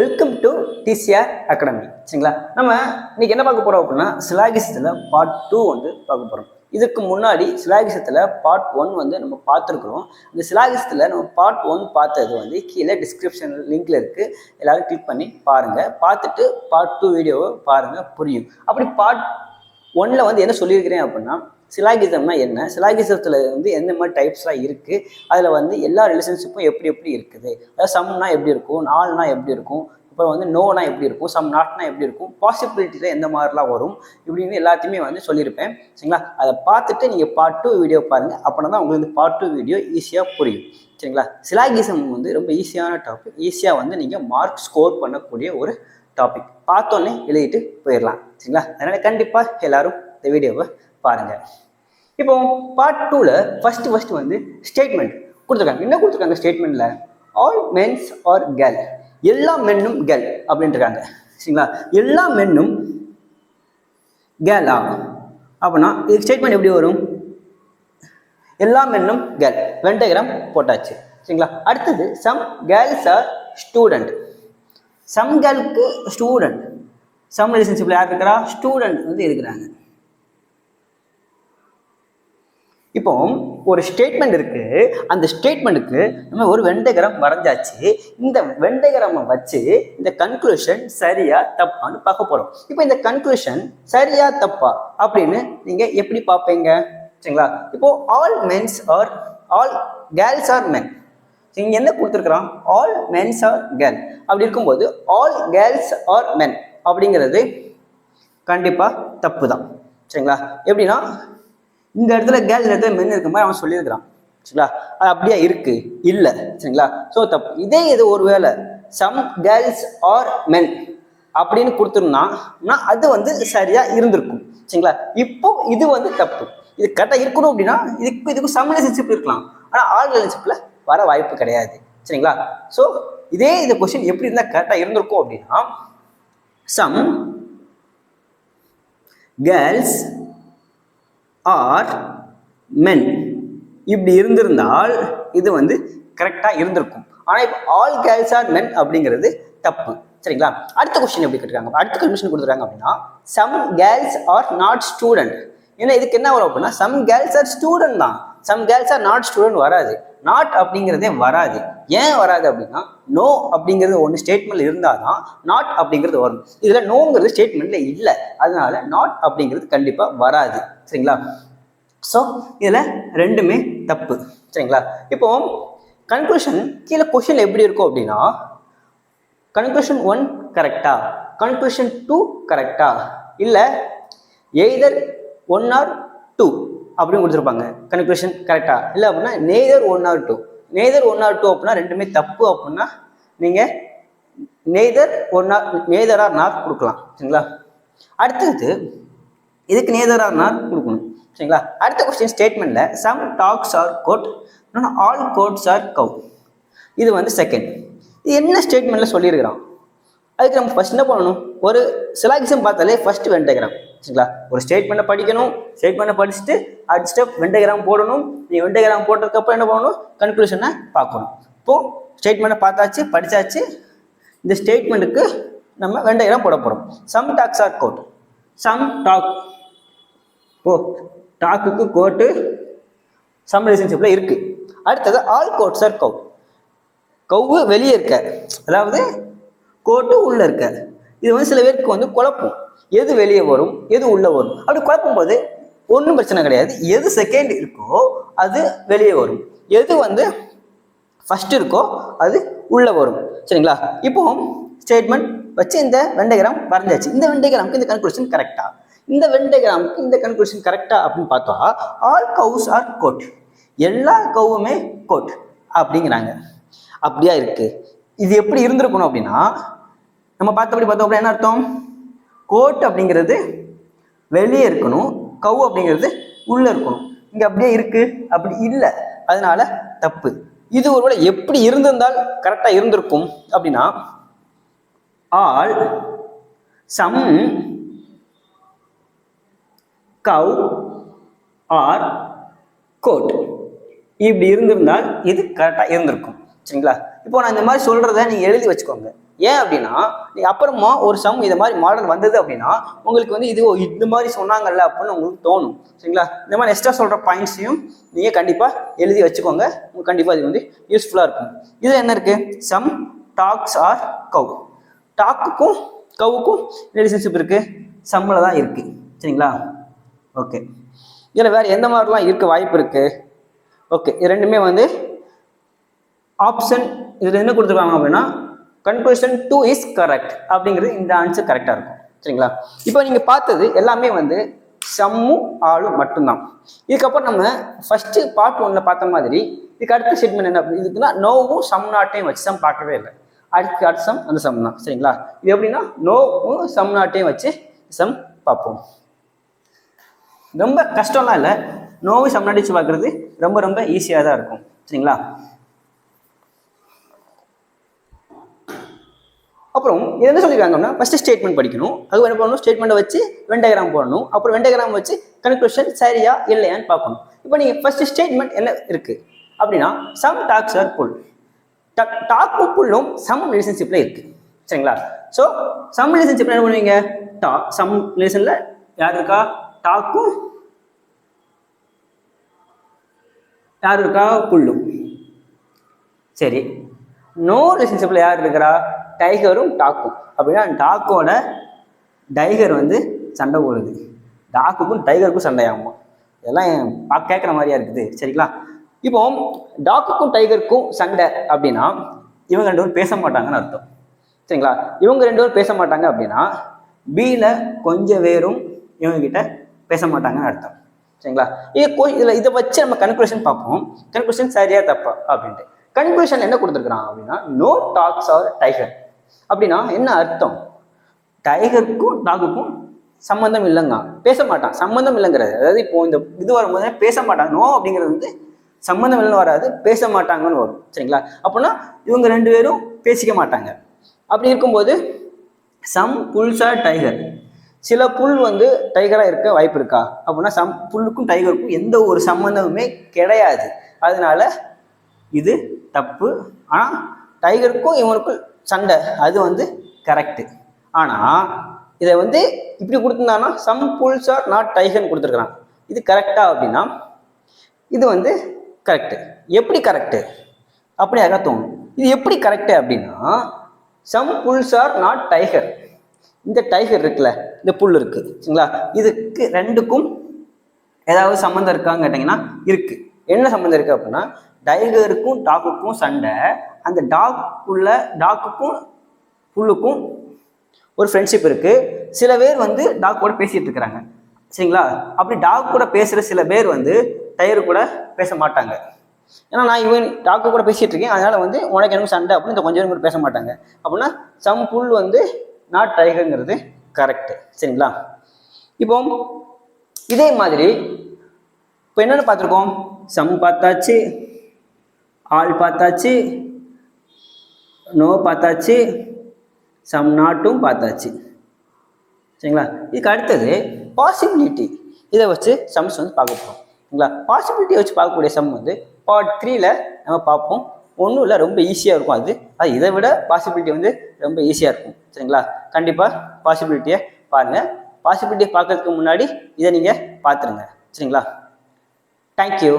Welcome to TCR academy. சரிங்களா, நம்ம இன்னைக்கு என்ன பார்க்க போறோம் அப்படின்னா சிலாகிசத்தில் பார்ட் 2 வந்து பார்க்க போறோம். இதுக்கு முன்னாடி சிலாகிசத்தில் பார்ட் 1 வந்து நம்ம பார்த்துருக்குறோம். இந்த சிலாகிசத்தில் நம்ம பார்ட் 1 பார்த்தது வந்து கீழே டிஸ்கிரிப்ஷன் லிங்க்ல இருக்கு, எல்லாரும் கிளிக் பண்ணி பாருங்க. பார்த்துட்டு பார்ட் 2 வீடியோவை பாருங்க, புரியும். அப்படி பார்ட் 1ல வந்து என்ன சொல்லியிருக்கிறேன் அப்படின்னா சிலாகிசம்னா என்ன, சிலாகிசத்தில் வந்து எந்த மாதிரி டைப்ஸ்லாம் இருக்குது, அதில் வந்து எல்லா ரிலேஷன்ஷிப்பும் எப்படி எப்படி இருக்குது, அதாவது சம்னா எப்படி இருக்கும், நால்னா எப்படி இருக்கும், அப்புறம் வந்து நோனா எப்படி இருக்கும், சம் நாட்னா எப்படி இருக்கும், பாசிபிலிட்டியில் எந்த மாதிரிலாம் வரும், இப்படின்னு எல்லாத்தையுமே வந்து சொல்லியிருப்பேன். சரிங்களா, அதை பார்த்துட்டு நீங்கள் பார்ட் 2 வீடியோ பாருங்கள். அப்படின்னா தான் உங்களுக்கு பார்ட் 2 வீடியோ ஈஸியாக புரியும். சரிங்களா, சிலாகிசம் வந்து ரொம்ப ஈஸியான டாபிக், ஈஸியாக வந்து நீங்கள் மார்க் ஸ்கோர் பண்ணக்கூடிய ஒரு டாபிக். பார்த்தோன்னே எழுதிட்டு போயிடலாம். சரிங்களா, அதனால் கண்டிப்பாக எல்லாரும் இந்த வீடியோவை பாருங்க. இப்போ பார்ட் 2ல ஃபர்ஸ்ட் வந்து ஸ்டேட்மெண்ட் கொடுத்துருக்காங்க. என்ன கொடுத்துருக்காங்க ஸ்டேட்மெண்ட்ல? ஆல் மென்ஸ் ஆர் கேர்ள், எல்லா மென்னும் கேர்ள் அப்படின்னு இருக்காங்க. சரிங்களா, எல்லா மென்னும் கேர்ளா அப்படின்னா இது ஸ்டேட்மெண்ட் எப்படி வரும்? எல்லா மென்னும் கேர்ள், வென்டகிராம் போட்டாச்சு. சரிங்களா, அடுத்தது some girls are student. Some கேர்ளுக்கு ஸ்டூடெண்ட், சம் ரிலேஷன்ஷிப்ல யார் இருக்கிறா? ஸ்டூடெண்ட் வந்து இருக்கிறாங்க. இப்போ ஒரு ஸ்டேட்மெண்ட் இருக்கு, அந்த ஸ்டேட்மெண்ட்டுக்கு நம்ம ஒரு வென்டகிராம் வரைஞ்சாச்சு. இந்த வென்டகிராமை வச்சு இந்த கன்க்ளூஷன் சரியா தப்பான்னு பார்க்க போறோம். இப்போ இந்த கன்க்ளூஷன் சரியா தப்பா அப்படின்னு நீங்க எப்படி பார்ப்பீங்க? சரிங்களா, இப்போ all mens are all girls are men, இங்க என்ன கொடுத்துருக்குறான்? All mens are girl. அப்படி இருக்கும்போது ஆல் கேர்ள்ஸ் ஆர் மென் அப்படிங்கிறது கண்டிப்பா தப்பு தான். சரிங்களா, எப்படின்னா இந்த இடத்துல கேர்ள், இந்த இடத்துல மென் இருக்க மாதிரி அவன் சொல்லியிருக்கிறான். சரிங்களா, அது அப்படியே இருக்கு இல்லை. சரிங்களா, ஸோ தப்பு. இதே இது ஒருவேளை சம் கேர்ள்ஸ் ஆர் மென் அப்படின்னு கொடுத்துருந்தா அது வந்து சரியா இருந்திருக்கும். சரிங்களா, இப்போ இது வந்து தப்பு. இது கரெக்டாக இருக்கணும் அப்படின்னா இதுக்கு சம் ரிலேஷன்ஷிப் இருக்கலாம், ஆனால் ஆல் ரிலேஷன்ஷிப்ல வர வாய்ப்பு கிடையாது. சரிங்களா, ஸோ இதே இந்த கொஸ்டின் எப்படி இருந்தால் கரெக்டாக இருந்திருக்கும் அப்படின்னா சம் கேர்ள்ஸ் ஆர் மென் இப்படி இருந்திருந்தால் இது வந்து கரெக்டாக இருந்திருக்கும். ஆனால் இப்போ ஆல் கேர்ள்ஸ் ஆர் மென் அப்படிங்கிறது தப்பு. சரிங்களா, அடுத்த கொஸ்டின் எப்படி கேட்டிருக்காங்க? அடுத்த கொஸ்டின் கொடுத்துருக்காங்க அப்படின்னா some girls are not student. ஏன்னா இதுக்கு என்ன வரும் அப்படின்னா சம் கேர்ள்ஸ் ஆர் ஸ்டூடெண்ட் தான், some girls are not student வராது. நாட் அப்படிங்கிறதே வராது. ஏன் வராது அப்படின்னா நோ அப்படிங்கிறது ஒன்று ஸ்டேட்மெண்ட்ல இருந்தாதான் நாட் அப்படிங்கிறது வரும். இதுல நோங்கிறது ஸ்டேட்மெண்ட்ல இல்லை, அதனால நாட் அப்படிங்கிறது கண்டிப்பா வராது. சரிங்களா, ஸோ இதுல ரெண்டுமே தப்பு. சரிங்களா, இப்போ கன்க்ளூஷன் கீழே கொஸ்டின் எப்படி இருக்கும் அப்படின்னா கன்க்ளூஷன் 1 கரெக்டா, கன்க்ளூஷன் 2 கரெக்டா, இல்லை எய்தர் 1 or 2 அப்படின்னு கொடுத்துருப்பாங்க. கன்க்ளூஷன் கரெக்டா இல்லை அப்படின்னா நெய்தர் 1 or 2. நெய்தர் 1 or 2 அப்படின்னா ரெண்டுமே தப்பு அப்படின்னா நீங்க நெய்தர் ஆர் நாட் கொடுக்கலாம். சரிங்களா, அடுத்தது இதுக்கு நெய்தர் ஆர் நாட் கொடுக்கணும். சரிங்களா, அடுத்த கொஸ்டின் ஸ்டேட்மெண்ட்ல some dogs are cat, all cats are cow. இது வந்து செகண்ட். இது என்ன ஸ்டேட்மெண்ட்ல சொல்லியிருக்கிறான்? அதுக்கு நம்ம ஃபர்ஸ்ட் என்ன பண்ணணும்? ஒரு சிலாகிசம் பார்த்தாலே ஃபர்ஸ்ட் வென்டகிராம். சரிங்களா, ஒரு ஸ்டேட்மெண்ட்டை படிக்கணும், ஸ்டேட்மெண்ட்டை படிச்சுட்டு அடுத்த ஸ்டெப் வென்டகிராம் போடணும். நீ வென்டகிராம் போட்டதுக்கப்புறம் என்ன பண்ணணும்? கன்க்ளூஷனை பார்க்கணும். இப்போ ஸ்டேட்மெண்ட்டை பார்த்தாச்சு, படித்தாச்சு. இந்த ஸ்டேட்மெண்ட்டுக்கு நம்ம வென்டகிராம் போட போகிறோம். Some dogs are cat, some dog, ஓ டாக்குக்கு கோட்டு சம் ரிலேஷன்ஷிப்ல இருக்கு. அடுத்தது ஆல் கோட்ஸ் ஆர் கவ். கவ்வு வெளியே இருக்க, அதாவது கோட்டு உள்ள இருக்க. இது வந்து சில பேருக்கு வந்து குழப்பம், எது வெளியே வரும் எது உள்ள வரும். அப்படி குழப்பும் போது ஒன்றும் பிரச்சனை கிடையாது. எது செகண்ட் இருக்கோ அது வெளியே வரும், எது வந்து ஃபர்ஸ்ட் இருக்கோ அது உள்ள வரும். சரிங்களா, இப்போ ஸ்டேட்மெண்ட் வச்சு இந்த வென்டகிராம் வரைஞ்சாச்சு. இந்த வென்டகிராமுக்கு இந்த கன்க்ளூஷன் கரெக்டா, இந்த வென்டகிராமுக்கு இந்த கன்க்ளூஷன் கரெக்டா அப்படின்னு பார்த்தா ஆல் கவுஸ் ஆர் கோட், எல்லா கவுமே கோட் அப்படிங்கிறாங்க. அப்படியா இருக்கு. இது எப்படி இருந்திருக்கணும் அப்படின்னா நம்ம பார்த்தோம் என்ன அர்த்தம்? கோட் அப்படிங்கிறது வெளியே இருக்கணும், கவு அப்படிங்கிறது உள்ள இருக்கணும். இங்க அப்படியே இருக்கு, அப்படி இல்லை, அதனால தப்பு. இது ஒருவேளை எப்படி இருந்திருந்தால் கரெக்டா இருந்திருக்கும் அப்படின்னா ஆல் சம் கவ் ஆர் கோட் இப்படி இருந்திருந்தால் இது கரெக்டா இருந்திருக்கும். சரிங்களா, இப்போ நான் இந்த மாதிரி சொல்றத நீங்க எழுதி வச்சுக்கோங்க. ஏன் அப்படின்னா நீ அப்புறமா ஒரு சம் இது மாதிரி மாடல் வந்தது அப்படின்னா உங்களுக்கு வந்து இது இந்த மாதிரி சொன்னாங்கல்ல அப்படின்னு உங்களுக்கு தோணும். சரிங்களா? இந்த மாதிரி எக்ஸ்ட்ரா சொல்கிற பாயிண்ட்ஸையும் நீங்கள் கண்டிப்பாக எழுதி வச்சுக்கோங்க. உங்களுக்கு கண்டிப்பாக இது வந்து யூஸ்ஃபுல்லாக இருக்கும். இதில் என்ன இருக்குது? சம் டாக்ஸ் ஆர் கவ். டாக்குக்கும் கவுக்கும் ரிலேஷன்ஷிப் இருக்குது, சம்மில் தான் இருக்குது. சரிங்களா? ஓகே. இதில் வேறு எந்த மாதிரிலாம் இருக்க வாய்ப்பு இருக்குது? ஓகே, இது ரெண்டுமே வந்து ஆப்ஷன் இதில் என்ன கொடுத்துருக்காங்க அப்படின்னா கன்க்ளூஷன் 2 இஸ் கரெக்ட் அப்படிங்கிறது இந்த ஆன்சர் கரெக்டாக இருக்கும். சரிங்களா? இப்போ நீங்கள் பார்த்தது எல்லாமே வந்து சம்மும் ஆளும் மட்டும்தான். இதுக்கப்புறம் நம்ம ஃபஸ்ட்டு பார்ட் 1ல் பார்த்த மாதிரி இதுக்கு அடுத்த ஸ்டேட்மெண்ட் என்ன இதுக்குன்னா நோவும் சம் நாட்டையும் வச்சு சம் பார்க்கவே இல்லை. அடுத்த சம் அந்த சம் தான். சரிங்களா? இது எப்படின்னா நோவும் சம் நாட்டையும் வச்சு சம் பார்ப்போம். ரொம்ப கஷ்டம்லாம் இல்லை, நோவும் சம் நாட்டையும் பார்க்குறது ரொம்ப ரொம்ப ஈஸியாக தான் இருக்கும். சரிங்களா? அப்புறம் இது என்ன சொல்லியிருக்காங்கன்னா ஃபஸ்ட்டு ஸ்டேட்மெண்ட் படிக்கணும். அது என்ன பண்ணணும்? ஸ்டேட்மெண்ட்டை வச்சு வெண்டகிராம் போடணும். அப்புறம் வெண்டகிராம் வச்சு கன்க்ளூஷன் சரியா இல்லையான்னு பார்க்கணும். இப்போ நீங்கள் ஃபஸ்ட்டு ஸ்டேட்மெண்ட் என்ன இருக்குது அப்படின்னா சம் டாக்ஸ் ஆர் புல். டாக்கும் புல்லும் சம் ரிலேஷன்ஷிப்பில் இருக்குது. சரிங்களா? ஸோ சம் ரிலேஷன்ஷிப்பில் என்ன பண்ணுவீங்க? சம் ரிலேஷனில் யார் இருக்கா? டாக்கும் யார் இருக்கா? புல்லும். சரி, நோ ரிலேஷன்ஷிப்பில் யார் இருக்கிறா? டைகரும் டாக்கும். அப்படின்னா டாக்கோட டைகர் வந்து சண்டை போடுது, டாக்குக்கும் டைகருக்கும் சண்டையாகும். இதெல்லாம் கேட்குற மாதிரியா இருக்குது. சரிங்களா? இப்போ டாக்குக்கும் டைகருக்கும் சண்டை அப்படின்னா இவங்க ரெண்டு பேரும் பேச மாட்டாங்கன்னு அர்த்தம். சரிங்களா? இவங்க ரெண்டு பேரும் பேச மாட்டாங்க அப்படின்னா பியில் கொஞ்சம் வேறும் இவங்க கிட்ட பேச மாட்டாங்கன்னு அர்த்தம். சரிங்களா? இதை வச்சு நம்ம கன்க்ளூஷன் பார்ப்போம். கன்க்ளூஷன் சரியா தப்பா அப்படின்ட்டு. கன்க்ளூஷன் என்ன கொடுத்துருக்குறான் அப்படின்னா நோ டாக்ஸ் ஆர் டைகர். அப்படின்னா என்ன அர்த்தம்? டைகருக்கும் டாக்குக்கும் சம்மந்தம் இல்லைங்க, பேச மாட்டான். சம்மந்தம் இல்லைங்கிறது அதாவது இப்போ இந்த இது வரும்போது பேச மாட்டாங்க. நோ அப்படிங்கிறது வந்து சம்மந்தம் இல்லைன்னு வராது, பேச மாட்டாங்கன்னு வரும். சரிங்களா? அப்படின்னா இவங்க ரெண்டு பேரும் பேசிக்க மாட்டாங்க. அப்படி இருக்கும்போது சம் புல்ஸ் ஆர் டைகர். சில புல் வந்து டைகராக இருக்க வாய்ப்பு இருக்கா அப்படின்னா சம் புல்லுக்கும் டைகருக்கும் எந்த ஒரு சம்மந்தமுமே கிடையாது. அதனால இது தப்பு. ஆனால் டைகருக்கும் இவனுக்கும் சண்டை அது வந்து கரெக்டு. ஆனால் இதை வந்து இப்படி கொடுத்துருந்தாங்கன்னா சம் புல்ஸ் ஆர் நாட் டைகர்னு கொடுத்துருக்குறான். இது கரெக்டா அப்படின்னா இது வந்து கரெக்டு. எப்படி கரெக்டு அப்படி யாராவது தோணும். இது எப்படி கரெக்டு அப்படின்னா some bulls are not tiger. இந்த டைகர் இருக்குல்ல, இந்த புல் இருக்குது. சரிங்களா? இதுக்கு ரெண்டுக்கும் ஏதாவது சம்மந்தம் இருக்கான்னு கேட்டிங்கன்னா இருக்குது. என்ன சம்மந்தம் இருக்குது அப்படின்னா டைகருக்கும் டாக்குக்கும் சண்டை. அந்த டாக்குக்கும் புல்லுக்கும் ஒரு ஃப்ரெண்ட்ஷிப் இருக்குது. சில பேர் வந்து டாக் கூட பேசிகிட்டு இருக்கிறாங்க. சரிங்களா? அப்படி டாக் கூட பேசுகிற சில பேர் வந்து டைகர் கூட பேச மாட்டாங்க. ஏன்னா நான் இவன் டாக்கு கூட பேசிகிட்டு இருக்கேன், அதனால் வந்து உனக்கு எனக்கு சண்டை அப்படின்னு இந்த கொஞ்சம் கூட பேச மாட்டாங்க. அப்படின்னா சம் புல் வந்து நாட் டைகருங்கிறது கரெக்டு. சரிங்களா? இப்போ இதே மாதிரி இப்போ என்னென்னு பார்த்துருக்கோம்? சம் பார்த்தாச்சு, ஆள் பார்த்தாச்சு, நோ பார்த்தாச்சு, சம் நாட்டும் பார்த்தாச்சு. சரிங்களா? இதுக்கு அடுத்தது பாசிபிலிட்டி. இதை வச்சு சம்ஸ் வந்து பார்க்க போகிறோம். சரிங்களா? பாசிபிலிட்டியை வச்சு பார்க்கக்கூடிய சம் வந்து பார்ட் 3ல் நம்ம பார்ப்போம். ஒன்றும் இல்லை, ரொம்ப ஈஸியாக இருக்கும். அது இதை விட பாசிபிலிட்டி வந்து ரொம்ப ஈஸியாக இருக்கும். சரிங்களா? கண்டிப்பாக பாசிபிலிட்டியை பாருங்கள். பாசிபிலிட்டியை பார்க்கறதுக்கு முன்னாடி இதை நீங்கள் பார்த்துருங்க. சரிங்களா? தேங்க்யூ.